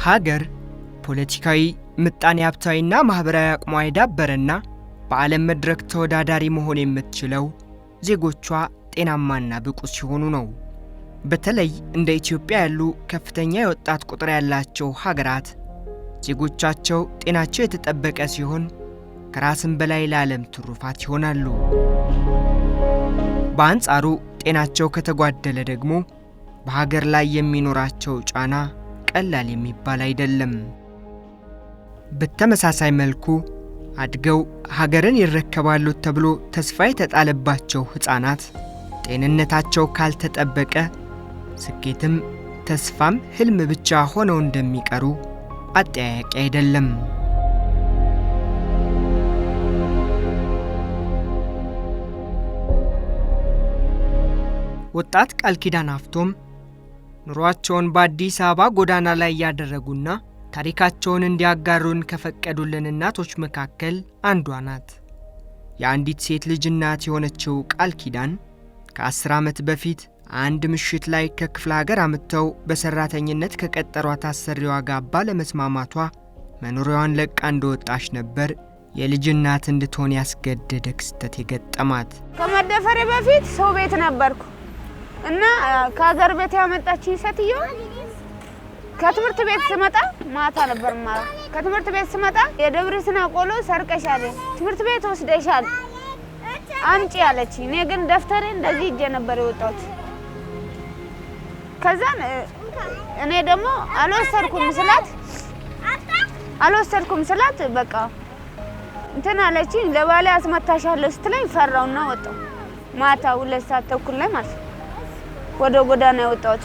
ሀገር ፖለቲካዊ ምጣኔ ሀብታዊና ማህበራዊ አቅሟ የዳበረና በዓለም መድረክ ተወዳዳሪ መሆን የምትችለው ዜጎቿ ጤናማና ብቁ ሲሆኑ ነው። በተለይ እንደ ኢትዮጵያ ያሉ ከፍተኛ የወጣት ቁጥር ያላቸው ሀገራት ዜጎቻቸው ጤናቸው የተጠበቀ ሲሆን ከራስም በላይ ለዓለም ትሩፋት ይሆናሉ። በአንጻሩ ጤናቸው ከተጓደለ ደግሞ በሀገር ላይ የሚኖራቸው ጫና ቀላል የሚባል አይደለም። በተመሳሳይ መልኩ አድገው ሀገርን ይረከባሉ ተብሎ ተስፋ የተጣለባቸው ሕፃናት ጤንነታቸው ካልተጠበቀ ስኬትም ተስፋም ህልም ብቻ ሆነው እንደሚቀሩ አጠያያቂ አይደለም። ወጣት ቃል ኪዳን ሀፍቶም ኑሯቸውን በአዲስ አበባ ጎዳና ላይ ያደረጉና ታሪካቸውን እንዲያጋሩን ከፈቀዱልን እናቶች መካከል አንዷ ናት። የአንዲት ሴት ልጅ እናት የሆነችው ቃል ኪዳን ከ10 ዓመት በፊት አንድ ምሽት ላይ ከክፍለ ሀገር አምጥተው በሰራተኝነት ከቀጠሯት አሰሪዋ ጋር ባለመስማማቷ መኖሪያዋን ለቃ እንደወጣች ነበር የልጅ እናት እንድትሆን ያስገደደ ክስተት የገጠማት። ከመደፈሬ በፊት ሰው ቤት ነበርኩ እና ከሀገር ቤት ያመጣችኝ ሴትዮ ከትምህርት ቤት ስመጣ ማታ ነበር ማለት ከትምህርት ቤት ስመጣ የደብረስና ቆሎ ሰርቀሻል፣ ትምህርት ቤት ወስደሻል አምጪ አለች። እኔ ግን ደፍተሬ እንደዚህ እጄ ነበር የወጣሁት። ከዛን እኔ ደግሞ አልወሰድኩም ስላት በቃ እንትን አለችኝ። ለባሌ አስመታሻለሁ ስትለኝ ፈራውና ወጣሁ። ማታ 2 ሰዓት ተኩል ላይ ማለት ወደ ጎዳና የወጣሁት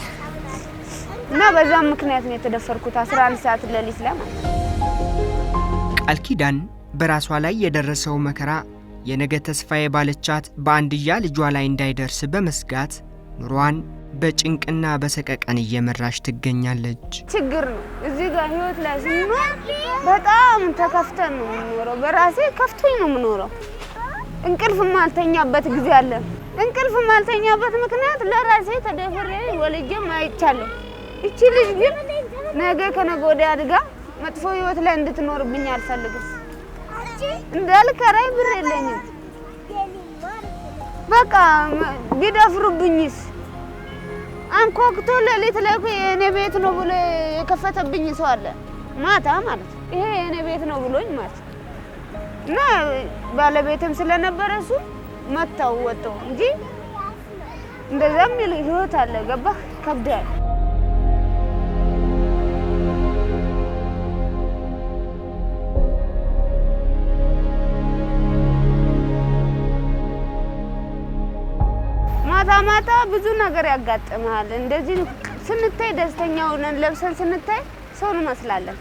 እና በዛም ምክንያት ነው የተደፈርኩት 11 ሰዓት ሌሊት ላይ ማለት። ቃል ኪዳን በራሷ ላይ የደረሰው መከራ የነገ ተስፋዬ ባለቻት በአንድያ ልጇ ላይ እንዳይደርስ በመስጋት ኑሯን በጭንቅና በሰቀቀን እየመራች ትገኛለች። ችግር ነው እዚህ ጋር ህይወት ላይ ስንኖር በጣም ተከፍተን ነው የምንኖረው። በራሴ ከፍቶኝ ነው የምኖረው። እንቅልፍ ማልተኛበት ጊዜ አለ። እንቅልፍ ማልተኛበት ምክንያት ለራሴ ተደፍሬ ወልጄም አይቻለሁ። እቺ ልጅ ግን ነገ ከነገ ወዲያ አድጋ መጥፎ ህይወት ላይ እንድትኖርብኝ አልፈልግም። እንዳልከራይ ብር የለኝም። በቃ ቢደፍሩብኝስ? አንኳኩቶ ሌሊት ላይ የኔ ቤት ነው ብሎ የከፈተብኝ ሰው አለ ማታ ማለት ይሄ የኔ ቤት ነው ብሎኝ ማለት እና ባለቤትም ስለነበረ እሱ መታው ወጣው እንጂ እንደዛም ህይወት አለ። ገባህ? ከብዳል። ማታ ብዙ ነገር ያጋጥማል። እንደዚህ ስንታይ ደስተኛ ሆነን ለብሰን ስንታይ ሰው እንመስላለን።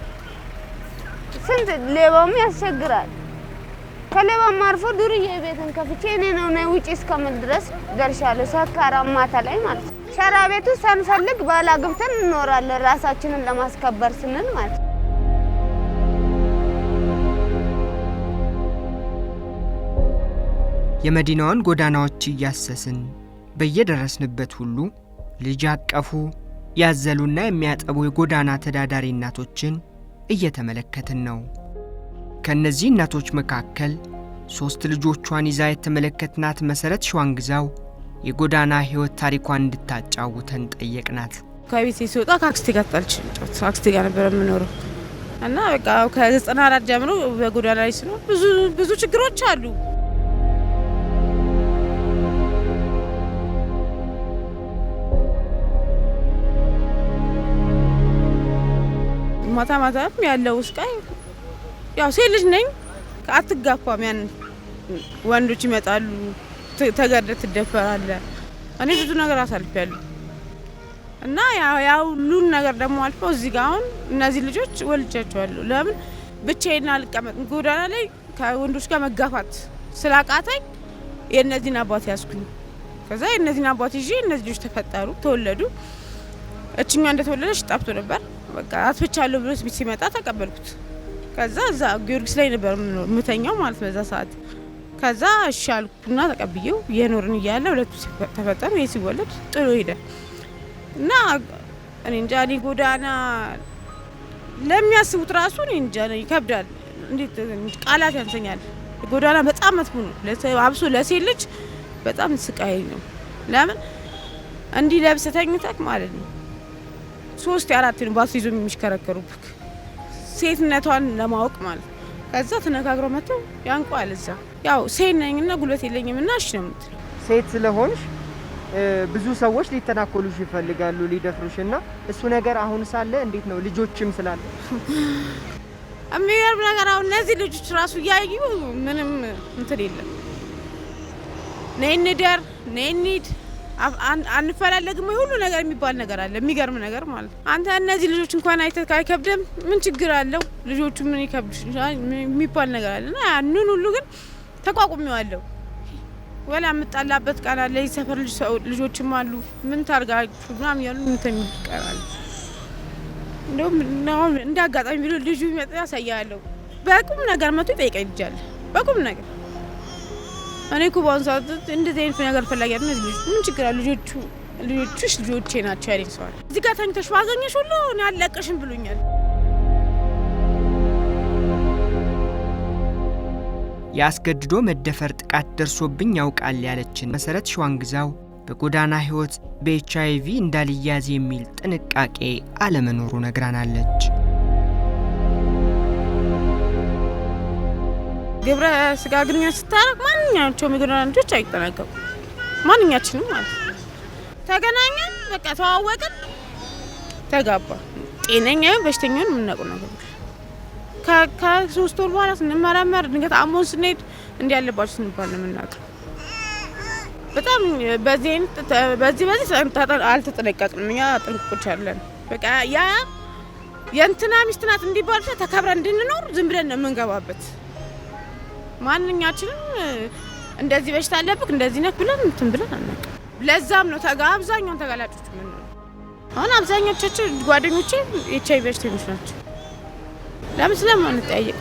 ስንት ሌባውም ያስቸግራል። ከሌባም አርፎ ዱርዬ ቤትን ከፍቼ እኔ ነው ውጪ እስከምል ድረስ ደርሻለሁ። ሰካራም ማታ ላይ ማለት ሸራ ቤቱ ሳንፈልግ ባላ ግብተን እንኖራለን ራሳችንን ለማስከበር ስንል ማለት። የመዲናዋን ጎዳናዎች እያሰስን በየደረስንበት ሁሉ ልጅ አቀፉ ያዘሉና የሚያጠቡ የጎዳና ተዳዳሪ እናቶችን እየተመለከትን ነው። ከነዚህ እናቶች መካከል 3 ልጆቿን ይዛ የተመለከትናት መሰረት ሸዋንግዛው የጎዳና ህይወት ታሪኳን እንድታጫውተን ጠየቅናት። ከቤት ሲወጣ ከአክስቴ ጋር ተጣልቼ አክስቴ ጋር ነበር የምኖረው እና በቃ ከ94 ጀምሮ በጎዳና ላይ ስኖር ብዙ ችግሮች አሉ። ማታም ያለው ስቃይ ያው ሴት ልጅ ነኝ አትጋፋም። ያን ወንዶች ይመጣሉ ተገደት ትደፈራለ። እኔ ብዙ ነገር አሳልፌያለሁ እና ያው ሁሉን ነገር ደግሞ አልፈው እዚህ ጋር አሁን እነዚህ ልጆች ወልጃቸዋለሁ። ለምን ብቻዬን አልቀመጥም? ጎዳና ላይ ከወንዶች ጋር መጋፋት ስላቃተኝ የእነዚህን አባት ያስኩኝ። ከዛ የእነዚህን አባት ይዤ እነዚህ ልጆች ተፈጠሩ፣ ተወለዱ። እችኛዋ እንደተወለደች ጠፍቶ ነበር። በቃ አጥፍቻለሁ ብሎ ሲመጣ ተቀበልኩት። ከዛ እዛ ጊዮርጊስ ላይ ነበር ምተኛው ማለት በዛ ሰዓት። ከዛ እሺ አልኩና ተቀብዬው የኖርን እያለ ሁለቱ ተፈጠሩ። ይሄ ሲወለድ ጥሎ ሄደ እና እኔ እንጃ ጎዳና ለሚያስቡት ራሱ እንጃ ይከብዳል። እንዴት ቃላት ያንሰኛል። ጎዳና በጣም መጥፎ ነው። አብሶ ለሴት ልጅ በጣም ስቃይ ነው። ለምን እንዲህ ለብሰህ ተኝተህ ማለት ነው 3-4 ነው ባስ ይዞ የሚሽከረከሩብክ ሴትነቷን ለማወቅ ማለት ከዛ ተነጋግረው መተው ያንቋል። እዛ ያው ሴት ነኝና ጉልበት የለኝምና እሺ ነው የምትለው። ሴት ስለሆንሽ ብዙ ሰዎች ሊተናኮሉሽ ይፈልጋሉ ሊደፍሩሽና እሱ ነገር አሁን ሳለ እንዴት ነው ልጆችም ስላለ የሚገርም ነገር አሁን እነዚህ ልጆች ራሱ ያዩ ምንም እንትን የለም። ነይ እንደር ነይ እንሂድ አንፈላለግም ሁሉ ነገር የሚባል ነገር አለ። የሚገርም ነገር ማለት አንተ እነዚህ ልጆች እንኳን አይተህ አይከብድም ምን ችግር አለው ልጆቹ ምን ይከብድሽ የሚባል ነገር አለና ያንን ሁሉ ግን ተቋቁሜዋለሁ። ወላ አምጣላበት ቃል አለ ይሰፈር ልጆችም አሉ ምን ታርጋችሁ ምናምን ያሉ እንትን ይቀራል። እንደውም ነው እንዳጋጣሚ ቢሉ ልጁ ይመጣ ያሳያለሁ በቁም ነገር መጥቶ ይጠይቀኛል በቁም ነገር እኔ እኮ ባንሳ እንደዚህ አይነት ነገር ፈላጊ አይደል ምን ችግር አለ ልጆቹሽ ልጆቼ ናቸው ያለኝ ሰው እዚህ ጋር ተኝተሽ ባገኘሽ ሁሉ እኔ አልለቀሽም ብሎኛል። ያስገድዶ መደፈር ጥቃት ደርሶብኝ ያውቃል ያለችን መሰረት ሸዋንግዛው በጎዳና ህይወት በኤችአይቪ እንዳልያዝ የሚል ጥንቃቄ አለመኖሩ ነግራናለች። ግብረ ስጋ ግንኙነት ስታረግ ማንኛቸውም የጎዳና ልጆች አይጠነቀቁ ማንኛችንም ማለት ተገናኘን በቃ ተዋወቅን ተጋባ ጤነኛ በሽተኛውን የምናውቀው ነገር ከ3 ወር በኋላ ስንመረመር ድንገት አሞን ስንሄድ እንዲያለባችሁ ስንባል ነው የምናውቀው። በጣም በዚህ አልተጠነቀቅንም። እኛ ጥንቁቆች አለን። በቃ ያ የእንትና ሚስት ናት እንዲባል ተከብረን እንድንኖር ዝም ብለን ነው የምንገባበት። ማንኛችንም እንደዚህ በሽታ አለብክ እንደዚህ ነክ ብለን እንትን ብለን አናውቅም። ለዛም ነው አብዛኛውን ተጋላጮች ምን ነው አሁን አብዛኞቻችን ጓደኞቼ ኤችአይቪ በሽተኞች ናቸው። ለምን ስለማንጠያየቅ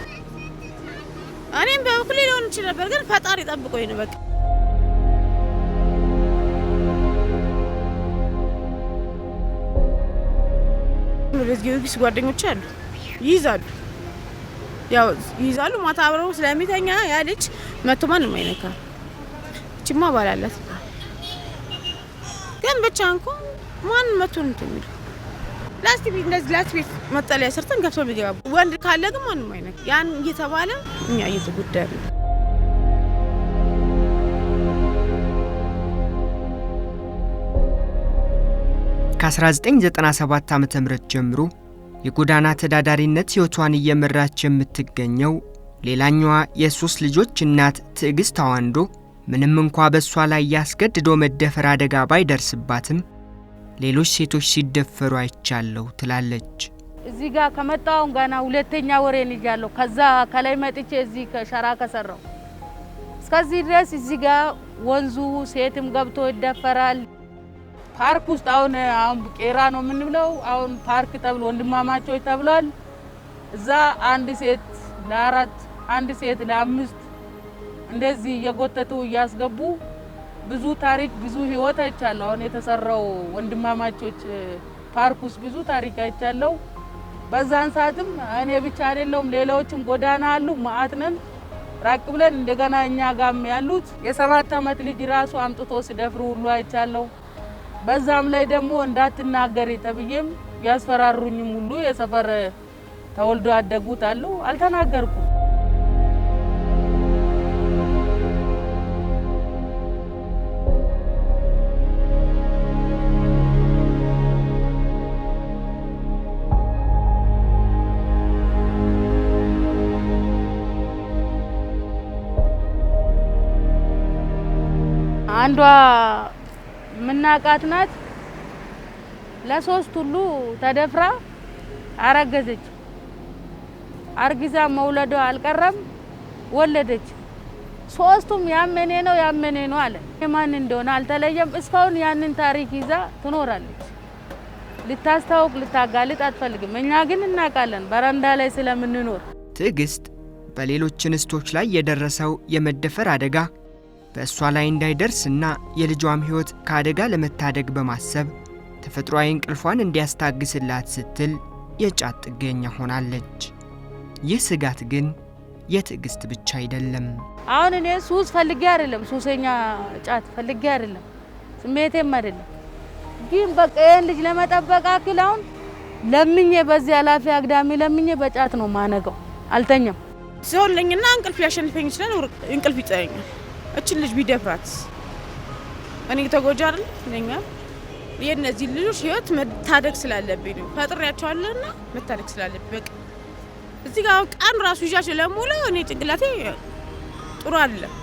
እኔም በበኩሌ ሊሆን ይችላል ነበር ግን ፈጣሪ ጠብቆኝ ነው በቃ ለዚህ ጓደኞቼ አሉ ይይዛሉ ማታ አብረው ስለሚተኛ ያ ልጅ መቶ ማንም አይነካ እቺማ ባላላት ግን ብቻ እንኳን ማን መቶ እንትን የሚለው ላስቲክ መጠለያ ሰርተን ገብቶ የሚገባ ወንድ ካለ ግን ማንም አይነካ ያን እየተባለ እኛ እየተጎዳን ነው። ከ1997 ዓ.ም ጀምሮ የጎዳና ተዳዳሪነት ህይወቷን እየመራች የምትገኘው ሌላኛዋ የ3 ልጆች እናት ትዕግስት አዋንዶ ምንም እንኳን በሷ ላይ ያስገድዶ መደፈር አደጋ ባይደርስባትም ሌሎች ሴቶች ሲደፈሩ አይቻለው ትላለች። እዚህ ጋር ከመጣው ገና ሁለተኛ ወሬን ይያለው ከዛ ከላይ መጥቼ እዚህ ከሸራ ከሰራው እስከዚህ ድረስ እዚህ ጋር ወንዙ ሴትም ገብቶ ይደፈራል። ፓርክ ውስጥ አሁን ቄራ ነው የምንብለው አሁን ፓርክ ተብሎ ወንድማማቾች ተብሏል። እዛ አንድ ሴት ለ4 አንድ ሴት ለ5 እንደዚህ እየጎተቱ እያስገቡ ብዙ ታሪክ ብዙ ህይወት አይቻለው። አሁን የተሰራው ወንድማማቾች ፓርክ ውስጥ ብዙ ታሪክ አይቻለው። በዛን ሰዓትም እኔ ብቻ አይደለም ሌሎችም ጎዳና አሉ ማአትነን ራቅ ብለን እንደገና እኛ ጋም ያሉት የ7 አመት ልጅ ራሱ አምጥቶ ሲደፍሩ ሁሉ አይቻለው። በዛም ላይ ደግሞ እንዳትናገሪ ተብዬም ያስፈራሩኝም ሁሉ የሰፈር ተወልዶ ያደጉት አሉ አልተናገርኩም። አንዷ ምናቃት ናት ለ3 ሁሉ ተደፍራ አረገዘች። አርጊዛ መውለዷ አልቀረም ወለደች። 3ቱም ያመኔ ነው አለ። የማን እንደሆነ አልተለየም። እስካሁን ያንን ታሪክ ይዛ ትኖራለች። ልታስተዋውቅ ልታጋልጥ አትፈልግም። እኛ ግን እናቃለን በረንዳ ላይ ስለምንኖር። ትዕግስት በሌሎች እንስቶች ላይ የደረሰው የመደፈር አደጋ በእሷ ላይ እንዳይደርስና የልጇም ህይወት ከአደጋ ለመታደግ በማሰብ ተፈጥሯዊ እንቅልፏን እንዲያስታግስላት ስትል የጫት ጥገኛ ሆናለች። ይህ ስጋት ግን የትዕግስት ብቻ አይደለም። አሁን እኔ ሱስ ፈልጌ አይደለም፣ ሱሰኛ ጫት ፈልጌ አይደለም፣ ስሜቴም አይደለም። ግን በቃ ይሄን ልጅ ለመጠበቅ አክል አሁን ለምኜ በዚህ ኃላፊ አግዳሚ ለምኜ በጫት ነው ማነገው። አልተኛም ሲሆንልኝና እንቅልፍ ያሸንፈኝ ይችላል፣ እንቅልፍ ይጠየኛል። እችን ልጅ ቢደፍራት እኔ ተጎጂ አይደል ነኛ። የነዚህ ልጆች ህይወት መታደግ ስላለብኝ ነው ፈጥሬያቸዋለሁና መታደግ ስላለብኝ በቃ እዚህ ጋር ቀን ራሱ ይዣቸው ለሞላ እኔ ጭንቅላቴ ጥሩ አይደለም።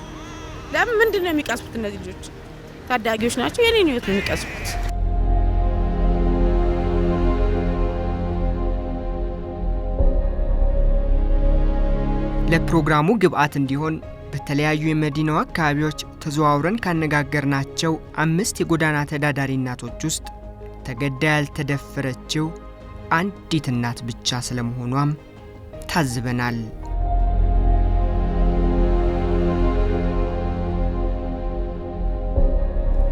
ለምን ምንድነው የሚቀስቡት? እነዚህ ልጆች ታዳጊዎች ናቸው፣ የኔን ህይወት ነው የሚቀስቡት። ለፕሮግራሙ ግብአት እንዲሆን በተለያዩ የመዲናዋ አካባቢዎች ተዘዋውረን ካነጋገርናቸው 5 የጎዳና ተዳዳሪ እናቶች ውስጥ ተገዳ ያልተደፈረችው አንዲት እናት ብቻ ስለመሆኗም ታዝበናል።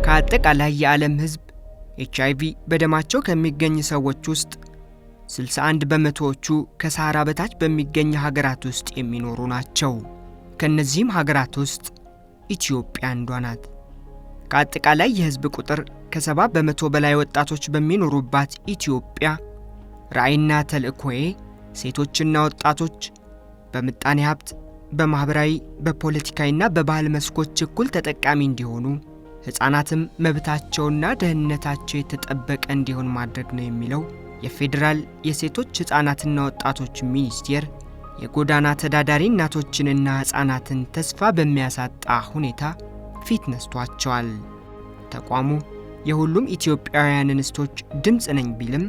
ከአጠቃላይ የዓለም ሕዝብ HIV በደማቸው ከሚገኝ ሰዎች ውስጥ 61 በመቶዎቹ ከሰሃራ በታች በሚገኝ ሀገራት ውስጥ የሚኖሩ ናቸው። ከነዚህም ሀገራት ውስጥ ኢትዮጵያ አንዷ ናት። ከአጠቃላይ የሕዝብ ቁጥር ከ70 በመቶ በላይ ወጣቶች በሚኖሩባት ኢትዮጵያ ራዕይና ተልእኮዬ ሴቶችና ወጣቶች በምጣኔ ሀብት፣ በማህበራዊ፣ በፖለቲካዊና በባህል መስኮች እኩል ተጠቃሚ እንዲሆኑ ሕፃናትም መብታቸውና ደህንነታቸው የተጠበቀ እንዲሆን ማድረግ ነው የሚለው የፌዴራል የሴቶች ሕፃናትና ወጣቶች ሚኒስቴር የጎዳና ተዳዳሪ እናቶችንና ሕፃናትን ተስፋ በሚያሳጣ ሁኔታ ፊት ነስቷቸዋል። ተቋሙ የሁሉም ኢትዮጵያውያን እንስቶች ድምፅ ነኝ ቢልም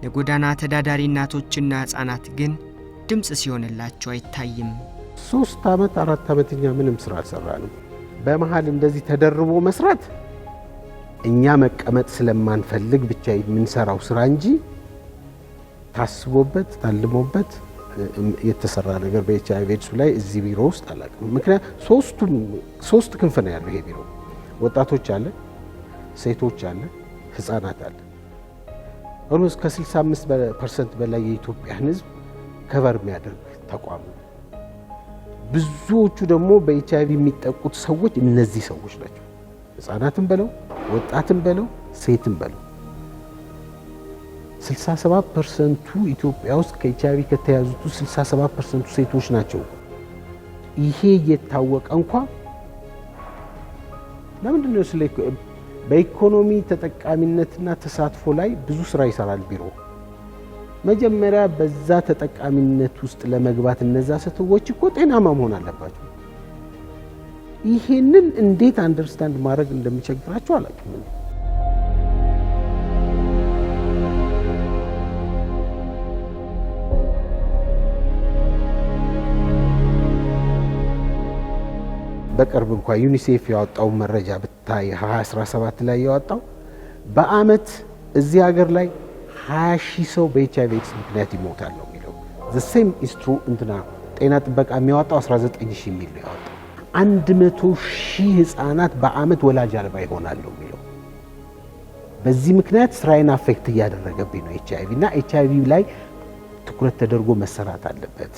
ለጎዳና ተዳዳሪ እናቶችና ሕፃናት ግን ድምፅ ሲሆንላቸው አይታይም። 3 ዓመት 4 ዓመትኛ ምንም ስራ አልሰራንም። በመሃል እንደዚህ ተደርቦ መስራት እኛ መቀመጥ ስለማንፈልግ ብቻ የምንሰራው ስራ እንጂ ታስቦበት ታልሞበት የተሰራ ነገር በኤችአይቪ ኤድስ ላይ እዚህ ቢሮ ውስጥ አላውቅም። ምክንያቱም ሶስት ክንፍ ነው ያለው ይሄ ቢሮ። ወጣቶች አለ፣ ሴቶች አለ፣ ህፃናት አለ። ኦልሞስት ከ65% በላይ የኢትዮጵያን ህዝብ ከቨር የሚያደርግ ተቋም ነው። ብዙዎቹ ደግሞ በኤችአይቪ የሚጠቁት ሰዎች እነዚህ ሰዎች ናቸው። ህፃናትም በለው ወጣትም በለው ሴትም በለው 67% ኢትዮጵያ ውስጥ ከኤችአይቪ ከተያዙት 67% ሴቶች ናቸው። ይሄ እየታወቀ እንኳን ለምንድን ነው ስለ በኢኮኖሚ ተጠቃሚነትና ተሳትፎ ላይ ብዙ ስራ ይሰራል ቢሮ። መጀመሪያ በዛ ተጠቃሚነት ውስጥ ለመግባት እነዛ ሰዎች እኮ ጤናማ መሆን አለባቸው። ይሄንን እንዴት አንደርስታንድ ማድረግ እንደሚቸግራቸው አላውቅም። በቅርብ እንኳን ዩኒሴፍ ያወጣው መረጃ ብታይ 2017 ላይ ያወጣው በአመት እዚህ ሀገር ላይ 20,000 ሰው በኤችአይቪ ኤድስ ምክንያት ይሞታል ነው የሚለው። the same is true እንትና ጤና ጥበቃ የሚያወጣው 19,000 ሚል ነው ያወጣው። 100,000 ህፃናት በአመት ወላጅ አልባ ይሆናሉ የሚለው። በዚህ ምክንያት ስራዬን አፌክት እያደረገብኝ ነው ኤችአይቪ እና ኤችአይቪ ላይ ትኩረት ተደርጎ መሰራት አለበት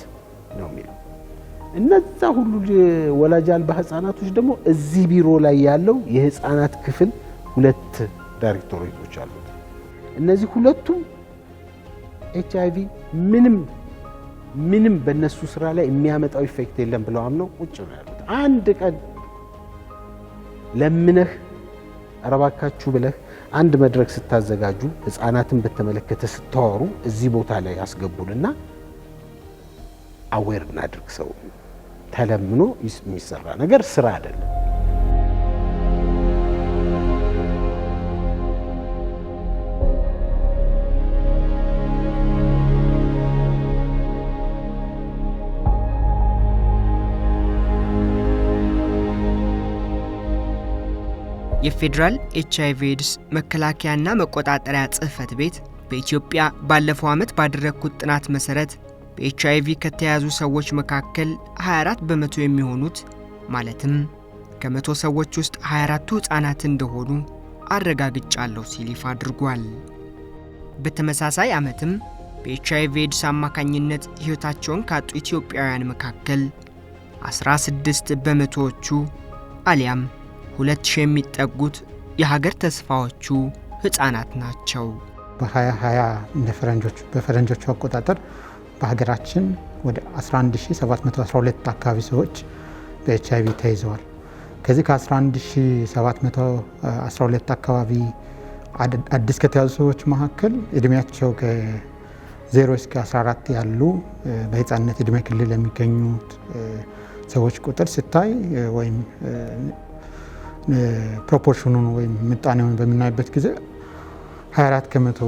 ነው የሚለው። እነዛ ሁሉ ወላጅ አልባ ህፃናቶች ደግሞ እዚህ ቢሮ ላይ ያለው የህፃናት ክፍል 2 ዳይሬክቶሬቶች አሉት። እነዚህ ሁለቱም ኤችአይቪ ምንም በእነሱ ስራ ላይ የሚያመጣው ኢፌክት የለም ብለው አምነው ቁጭ ነው ያሉት። አንድ ቀን ለምነህ አረባካችሁ ብለህ አንድ መድረክ ስታዘጋጁ ህፃናትን በተመለከተ ስታወሩ እዚህ ቦታ ላይ ያስገቡንና አዌር እናድርግ። ሰው ተለምኖ የሚሰራ ነገር ስራ አይደለም። የፌዴራል ኤችአይቪ ኤድስ መከላከያና መቆጣጠሪያ ጽሕፈት ቤት በኢትዮጵያ ባለፈው ዓመት ባደረግኩት ጥናት መሰረት በኤችአይቪ ከተያዙ ሰዎች መካከል 24 በመቶ የሚሆኑት ማለትም ከ100 ሰዎች ውስጥ 24ቱ ሕፃናት እንደሆኑ አረጋግጫለሁ ሲል ይፋ አድርጓል። በተመሳሳይ ዓመትም በኤችአይቪ ኤድስ አማካኝነት ሕይወታቸውን ካጡ ኢትዮጵያውያን መካከል 16 በመቶዎቹ አሊያም 2000 የሚጠጉት የሀገር ተስፋዎቹ ሕፃናት ናቸው። በ2020 እንደ በፈረንጆቹ አቆጣጠር በሀገራችን ወደ 11712 አካባቢ ሰዎች በኤችአይቪ ተይዘዋል። ከዚህ ከ11712 አካባቢ አዲስ ከተያዙ ሰዎች መካከል እድሜያቸው ከ0 እስከ 14 ያሉ በህፃንነት እድሜ ክልል የሚገኙት ሰዎች ቁጥር ሲታይ ወይም ፕሮፖርሽኑን ወይም ምጣኔውን በምናይበት ጊዜ 24 ከመቶ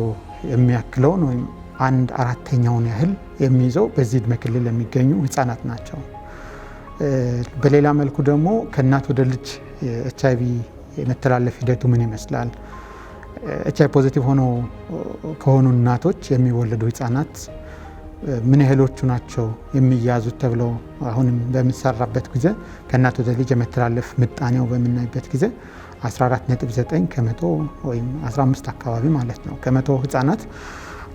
የሚያክለውን ወይም 1/4ኛውን ያህል የሚይዘው በዚህ እድሜ ክልል የሚገኙ ህፃናት ናቸው። በሌላ መልኩ ደግሞ ከእናት ወደ ልጅ ኤችአይቪ የመተላለፍ ሂደቱ ምን ይመስላል? ኤችአይቪ ፖዚቲቭ ሆኖ ከሆኑ እናቶች የሚወለዱ ህፃናት ምን ያህሎቹ ናቸው የሚያዙት ተብለው አሁንም በሚሰራበት ጊዜ ከእናት ወደ ልጅ የመተላለፍ ምጣኔው በምናይበት ጊዜ 14.9 ከመቶ ወይም 15 አካባቢ ማለት ነው። ከመቶ ህፃናት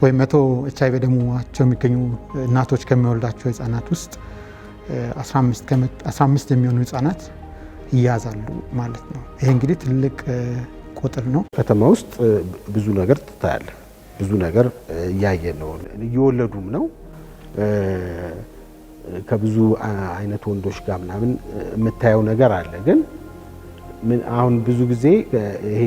ወይም 100 ኤችአይቪ ደሟቸው የሚገኙ እናቶች ከሚወልዳቸው ህፃናት ውስጥ 15 የሚሆኑ ህፃናት ይያዛሉ ማለት ነው። ይሄ እንግዲህ ትልቅ ቁጥር ነው። ከተማ ውስጥ ብዙ ነገር ትታያለህ። ብዙ ነገር እያየን ነው። እየወለዱም ነው። ከብዙ አይነት ወንዶች ጋር ምናምን የምታየው ነገር አለ። ግን አሁን ብዙ ጊዜ ይሄ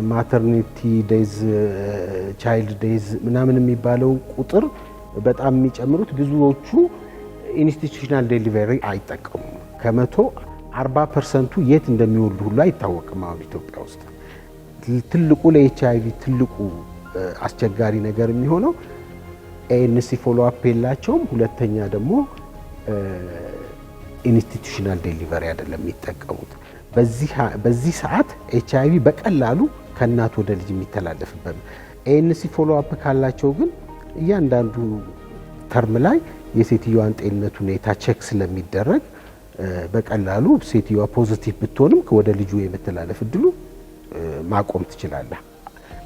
ማተርኒቲ ዴይዝ ቻይልድ ዴይዝ ምናምን የሚባለው ቁጥር በጣም የሚጨምሩት ብዙዎቹ ኢንስቲትዩሽናል ዴሊቨሪ አይጠቀሙም። ከመቶ 40% የት እንደሚወልዱ ሁሉ አይታወቅም። አሁን ኢትዮጵያ ውስጥ ትልቁ ለኤችአይቪ ትልቁ አስቸጋሪ ነገር የሚሆነው ኤንሲ ፎሎ አፕ የላቸውም። ሁለተኛ ደግሞ ኢንስቲትዩሽናል ዴሊቨሪ አይደለም የሚጠቀሙት። በዚህ ሰዓት ኤችአይቪ በቀላሉ ከእናት ወደ ልጅ የሚተላለፍበት ኤንሲ ፎሎ አፕ ካላቸው ግን እያንዳንዱ ተርም ላይ የሴትዮዋን ጤንነት ሁኔታ ቼክ ስለሚደረግ በቀላሉ ሴትዮዋ ፖዚቲቭ ብትሆንም ወደ ልጁ የመተላለፍ እድሉ ማቆም ትችላለህ።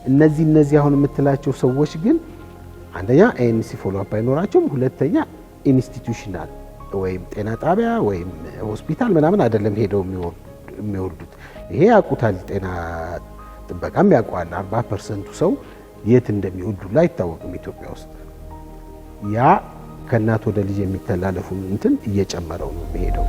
እነዚህ አሁን የምትላቸው ሰዎች ግን አንደኛ ኤንሲ ፎሎ አፕ አይኖራቸውም። ሁለተኛ ኢንስቲትዩሽናል ወይም ጤና ጣቢያ ወይም ሆስፒታል ምናምን አይደለም ሄደው የሚወልዱት። ይሄ ያውቁታል። ጤና ጥበቃም ያውቀዋል። 40% ሰው የት እንደሚወልዱ አይታወቅም ኢትዮጵያ ውስጥ። ያ ከእናት ወደ ልጅ የሚተላለፉ እንትን እየጨመረው ነው የሚሄደው።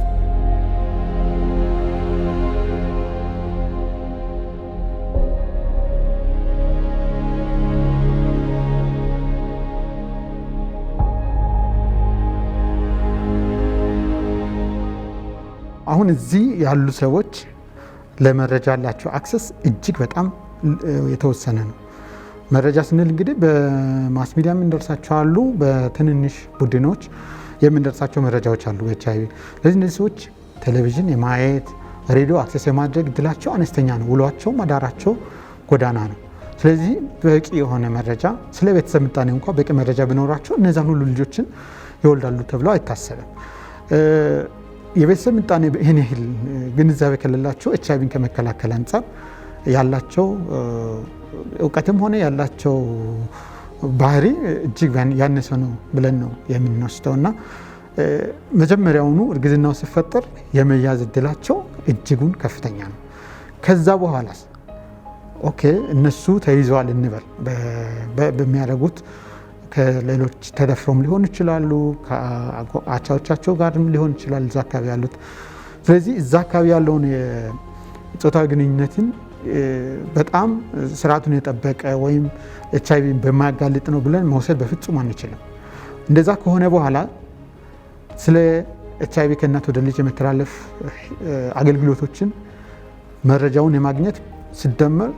አሁን እዚህ ያሉ ሰዎች ለመረጃ ያላቸው አክሰስ እጅግ በጣም የተወሰነ ነው። መረጃ ስንል እንግዲህ በማስ ሚዲያ የምንደርሳቸው አሉ፣ በትንንሽ ቡድኖች የምንደርሳቸው መረጃዎች አሉ ኤችአይቪ። ስለዚህ እነዚህ ሰዎች ቴሌቪዥን የማየት ሬዲዮ አክሰስ የማድረግ እድላቸው አነስተኛ ነው። ውሏቸው አዳራቸው ጎዳና ነው። ስለዚህ በቂ የሆነ መረጃ ስለ ቤተሰብ ምጣኔ እንኳ በቂ መረጃ ቢኖራቸው እነዛን ሁሉ ልጆችን ይወልዳሉ ተብሎ አይታሰብም። የቤተሰብ ምጣኔ ይህን ያህል ግንዛቤ ከሌላቸው ኤችአይቪን ከመከላከል አንጻር ያላቸው እውቀትም ሆነ ያላቸው ባህሪ እጅግ ያነሰ ነው ብለን ነው የምንወስደው እና መጀመሪያውኑ እርግዝናው ሲፈጠር የመያዝ እድላቸው እጅጉን ከፍተኛ ነው። ከዛ በኋላስ ኦኬ እነሱ ተይዘዋል እንበል፣ በሚያደርጉት ከሌሎች ተደፍረውም ሊሆን ይችላሉ፣ ከአቻዎቻቸው ጋርም ሊሆን ይችላል እዛ አካባቢ ያሉት። ስለዚህ እዛ አካባቢ ያለውን የጾታዊ ግንኙነትን በጣም ስርዓቱን የጠበቀ ወይም ኤችአይቪ በማያጋልጥ ነው ብለን መውሰድ በፍጹም አንችልም። እንደዛ ከሆነ በኋላ ስለ ኤችአይቪ ከእናት ወደ ልጅ የመተላለፍ አገልግሎቶችን መረጃውን የማግኘት ሲደመር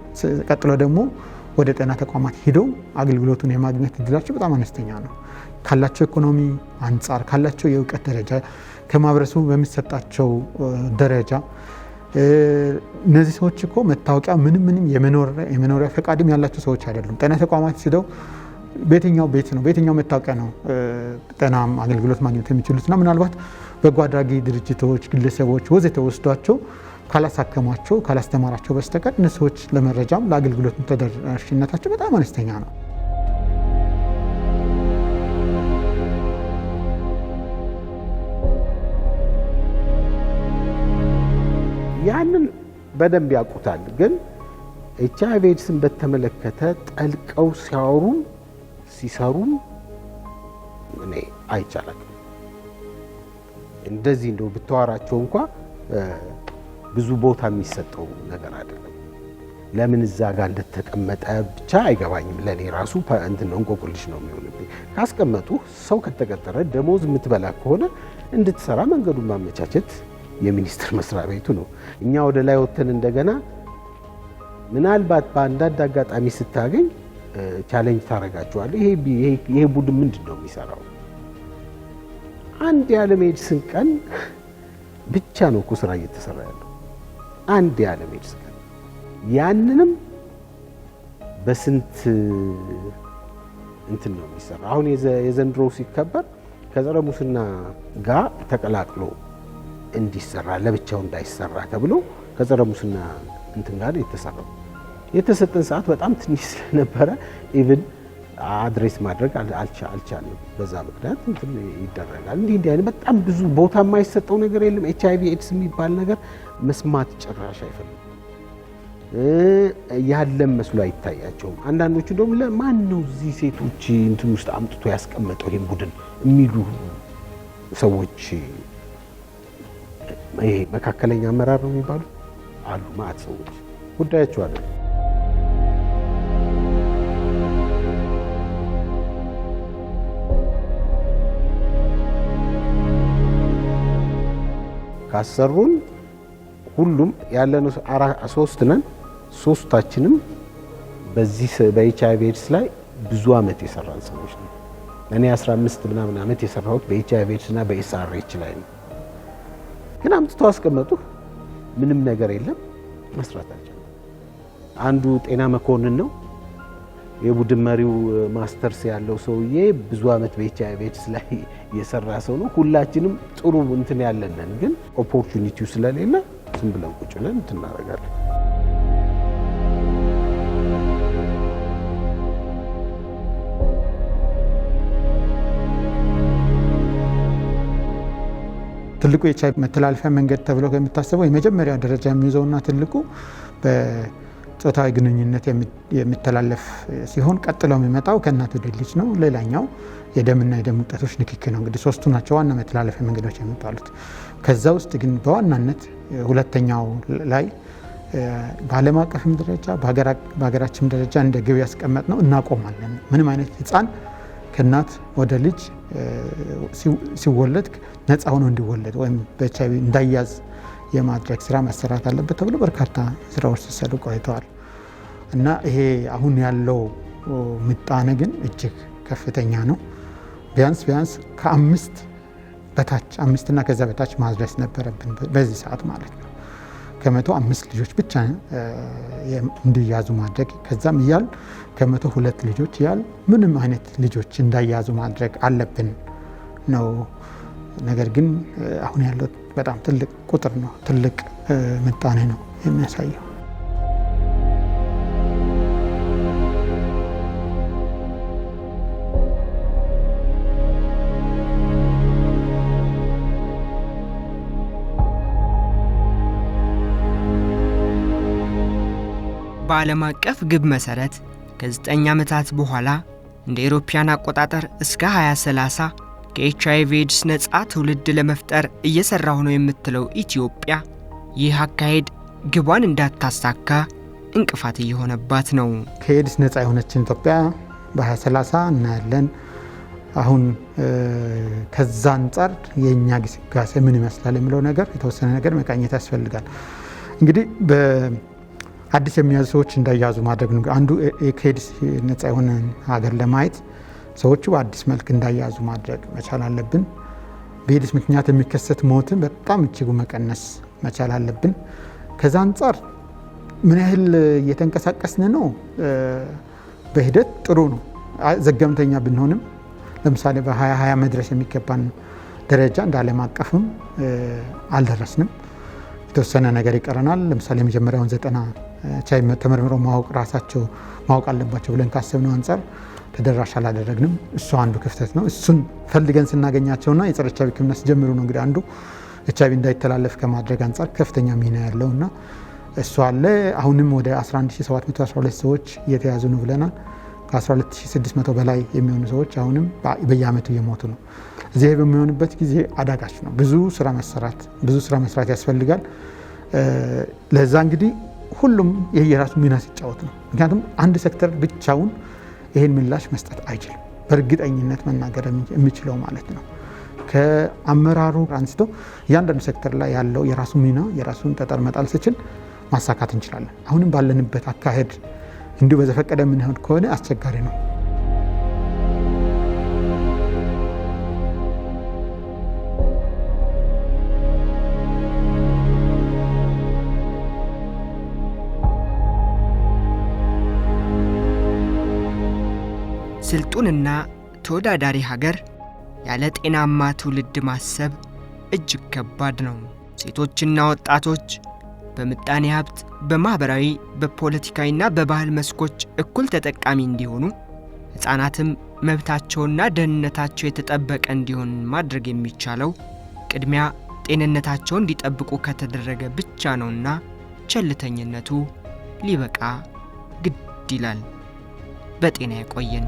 ቀጥሎ ደግሞ ወደ ጤና ተቋማት ሄደው አገልግሎቱን የማግኘት እድላቸው በጣም አነስተኛ ነው። ካላቸው ኢኮኖሚ አንጻር፣ ካላቸው የእውቀት ደረጃ፣ ከማህበረሰቡ በሚሰጣቸው ደረጃ እነዚህ ሰዎች እኮ መታወቂያ ምንም የመኖሪያ ፈቃድም ያላቸው ሰዎች አይደሉም። ጤና ተቋማት ሄደው በየትኛው ቤት ነው በየትኛው መታወቂያ ነው ጤና አገልግሎት ማግኘት የሚችሉትና ምናልባት በጎ አድራጊ ድርጅቶች፣ ግለሰቦች ወዘተ ወስዷቸው ካላሳከሟቸው ካላስተማራቸው በስተቀር እነሱዎች ለመረጃም ለአገልግሎት ተደራሽነታቸው በጣም አነስተኛ ነው። ያንን በደንብ ያውቁታል። ግን ኤችአይቪ ኤድስን በተመለከተ ጠልቀው ሲያወሩም ሲሰሩም እኔ አይቻልም። እንደዚህ እንደው ብታወራቸው እንኳ ብዙ ቦታ የሚሰጠው ነገር አይደለም። ለምን እዛ ጋር እንደተቀመጠ ብቻ አይገባኝም። ለኔ ራሱ እንትን ነው እንቆቅልሽ ነው የሚሆንብኝ። ካስቀመጡ ሰው ከተቀጠረ ደሞዝ የምትበላ ከሆነ እንድትሰራ መንገዱን ማመቻቸት የሚኒስቴር መስሪያ ቤቱ ነው። እኛ ወደ ላይ ወተን እንደገና ምናልባት በአንዳንድ አጋጣሚ ስታገኝ ቻሌንጅ ታረጋቸዋለህ። ይሄ ቡድን ምንድን ነው የሚሰራው? አንድ የዓለም ኤድስን ቀን ብቻ ነው እኮ ስራ እየተሰራ ያለው። አንድ የዓለም ኤድስ ቀን ያንንም በስንት እንትን ነው የሚሰራ። አሁን የዘንድሮ ሲከበር ከጸረ ሙስና ጋር ተቀላቅሎ እንዲሰራ ለብቻው እንዳይሰራ ተብሎ ከጸረ ሙስና እንትን ጋር የተሰጠን ሰዓት በጣም ትንሽ ስለነበረ ኢቭን አድሬስ ማድረግ አልቻልንም። በዛ ምክንያት እንትን ይደረጋል። እንዲህ አይነት በጣም ብዙ ቦታ የማይሰጠው ነገር የለም። ኤችአይቪ ኤድስ የሚባል ነገር መስማት ጭራሽ አይፈልጉም። ያለም መስሎ አይታያቸውም። አንዳንዶቹ ደግሞ ለማን ነው እዚህ ሴቶች እንትን ውስጥ አምጥቶ ያስቀመጠው ይሄን ቡድን የሚሉ ሰዎች ይሄ መካከለኛ አመራር ነው የሚባሉ አሉ። ማት ሰዎች ጉዳያቸው አለ። ካሰሩን ሁሉም ያለነው 3 ነን። ሶስታችንም በዚህ በኤችአይቪ ኤድስ ላይ ብዙ አመት የሰራን ሰዎች ነው። እኔ 15 ምናምን አመት የሰራሁት በኤችአይቪ ኤድስ እና በኤስአርኤች ላይ ነው። ግን አምጥተው አስቀመጡ። ምንም ነገር የለም። መስራት አልቻለም። አንዱ ጤና መኮንን ነው የቡድን መሪው ማስተርስ ያለው ሰውዬ ብዙ አመት በኤችአይቪ ኤድስ ላይ የሰራ ሰው ነው። ሁላችንም ጥሩ እንትን ያለንን ግን ኦፖርቹኒቲው ስለሌለ ዝም ብለን ቁጭ ብለን እንትን እናደርጋለን። ትልቁ የኤችአይቪ መተላለፊያ መንገድ ተብሎ ከሚታሰበው የመጀመሪያ ደረጃ የሚይዘውና ትልቁ በጾታዊ ግንኙነት የሚተላለፍ ሲሆን ቀጥሎ የሚመጣው ከእናት ወደ ልጅ ነው። ሌላኛው የደምና የደም ውጤቶች ንክኪ ነው። እንግዲህ 3ቱ ናቸው ዋና መተላለፊያ መንገዶች የሚባሉት። ከዛ ውስጥ ግን በዋናነት ሁለተኛው ላይ በዓለም አቀፍም ደረጃ በሀገራችን ደረጃ እንደ ግብ ያስቀመጥ ነው እናቆማለን። ምንም አይነት ህፃን ከእናት ወደ ልጅ ሲወለድ ነፃ ሆኖ እንዲወለድ ወይም በኤችአይቪ እንዳያዝ የማድረግ ስራ መሰራት አለበት ተብሎ በርካታ ስራዎች ሲሰሩ ቆይተዋል እና ይሄ አሁን ያለው ምጣኔ ግን እጅግ ከፍተኛ ነው። ቢያንስ ከ5 በታች 5 እና ከዛ በታች ማድረስ ነበረብን በዚህ ሰዓት ማለት ነው። ከ105 ልጆች ብቻ እንዲያዙ ማድረግ ከዛም እያል ከ102 ልጆች እያል ምንም አይነት ልጆች እንዳያዙ ማድረግ አለብን ነው። ነገር ግን አሁን ያለው በጣም ትልቅ ቁጥር ነው፣ ትልቅ ምጣኔ ነው የሚያሳየው። በዓለም አቀፍ ግብ መሰረት ከ9 ዓመታት በኋላ እንደ አውሮፓውያን አቆጣጠር እስከ 2030 ከኤችአይቪ ኤድስ ነፃ ትውልድ ለመፍጠር እየሰራሁ ነው የምትለው ኢትዮጵያ ይህ አካሄድ ግቧን እንዳታሳካ እንቅፋት እየሆነባት ነው። ከኤድስ ነፃ የሆነችን ኢትዮጵያ በ2030 እናያለን። አሁን ከዛ አንጻር የእኛ ግስጋሴ ምን ይመስላል የሚለው ነገር የተወሰነ ነገር መቃኘት ያስፈልጋል። እንግዲህ አዲስ የሚያዙ ሰዎች እንዳያዙ ማድረግ ነው አንዱ። ከኤድስ ነፃ የሆነ ሀገር ለማየት ሰዎቹ በአዲስ መልክ እንዳያዙ ማድረግ መቻል አለብን። በኤድስ ምክንያት የሚከሰት ሞትን በጣም እጅጉ መቀነስ መቻል አለብን። ከዛ አንጻር ምን ያህል እየተንቀሳቀስን ነው? በሂደት ጥሩ ነው። ዘገምተኛ ብንሆንም ለምሳሌ በ2020 መድረስ የሚገባን ደረጃ እንደ ዓለም አቀፍም አልደረስንም። የተወሰነ ነገር ይቀረናል። ለምሳሌ የመጀመሪያውን 90 ኤች አይ ቪ ተመርምረው ማወቅ አለባቸው ብለን ካሰብነው አንጻር ተደራሽ አላደረግንም። እሱ አንዱ ክፍተት ነው። እሱን ፈልገን ስናገኛቸውና የጸረ ኤች አይ ቪ ሕክምና ሲጀምሩ ነው እንግዲህ አንዱ ኤች አይ ቪ እንዳይተላለፍ ከማድረግ አንጻር ከፍተኛ ሚና ያለውና እሱ አለ። አሁንም ወደ 11712 ሰዎች እየተያዙ ነው ብለናል። ከ12600 በላይ የሚሆኑ ሰዎች አሁንም በየአመቱ እየሞቱ ነው። እዚህ በሚሆንበት ጊዜ አዳጋች ነው። ብዙ ስራ መስራት ያስፈልጋል። ለዛ እንግዲህ ሁሉም የየራሱ ሚና ሲጫወት ነው። ምክንያቱም አንድ ሴክተር ብቻውን ይሄን ምላሽ መስጠት አይችልም። በእርግጠኝነት መናገር የሚችለው ማለት ነው። ከአመራሩ አንስቶ እያንዳንዱ ሴክተር ላይ ያለው የራሱ ሚና የራሱን ጠጠር መጣል ሲችል ማሳካት እንችላለን። አሁንም ባለንበት አካሄድ እንዲሁ በዘፈቀደ የምንሆን ከሆነ አስቸጋሪ ነው። ስልጡንና ተወዳዳሪ ሀገር ያለ ጤናማ ትውልድ ማሰብ እጅግ ከባድ ነው። ሴቶችና ወጣቶች በምጣኔ ሀብት፣ በማህበራዊ፣ በፖለቲካዊና በባህል መስኮች እኩል ተጠቃሚ እንዲሆኑ፣ ሕፃናትም መብታቸውና ደህንነታቸው የተጠበቀ እንዲሆን ማድረግ የሚቻለው ቅድሚያ ጤንነታቸውን እንዲጠብቁ ከተደረገ ብቻ ነውና ቸልተኝነቱ ሊበቃ ግድ ይላል። በጤና ያቆየን።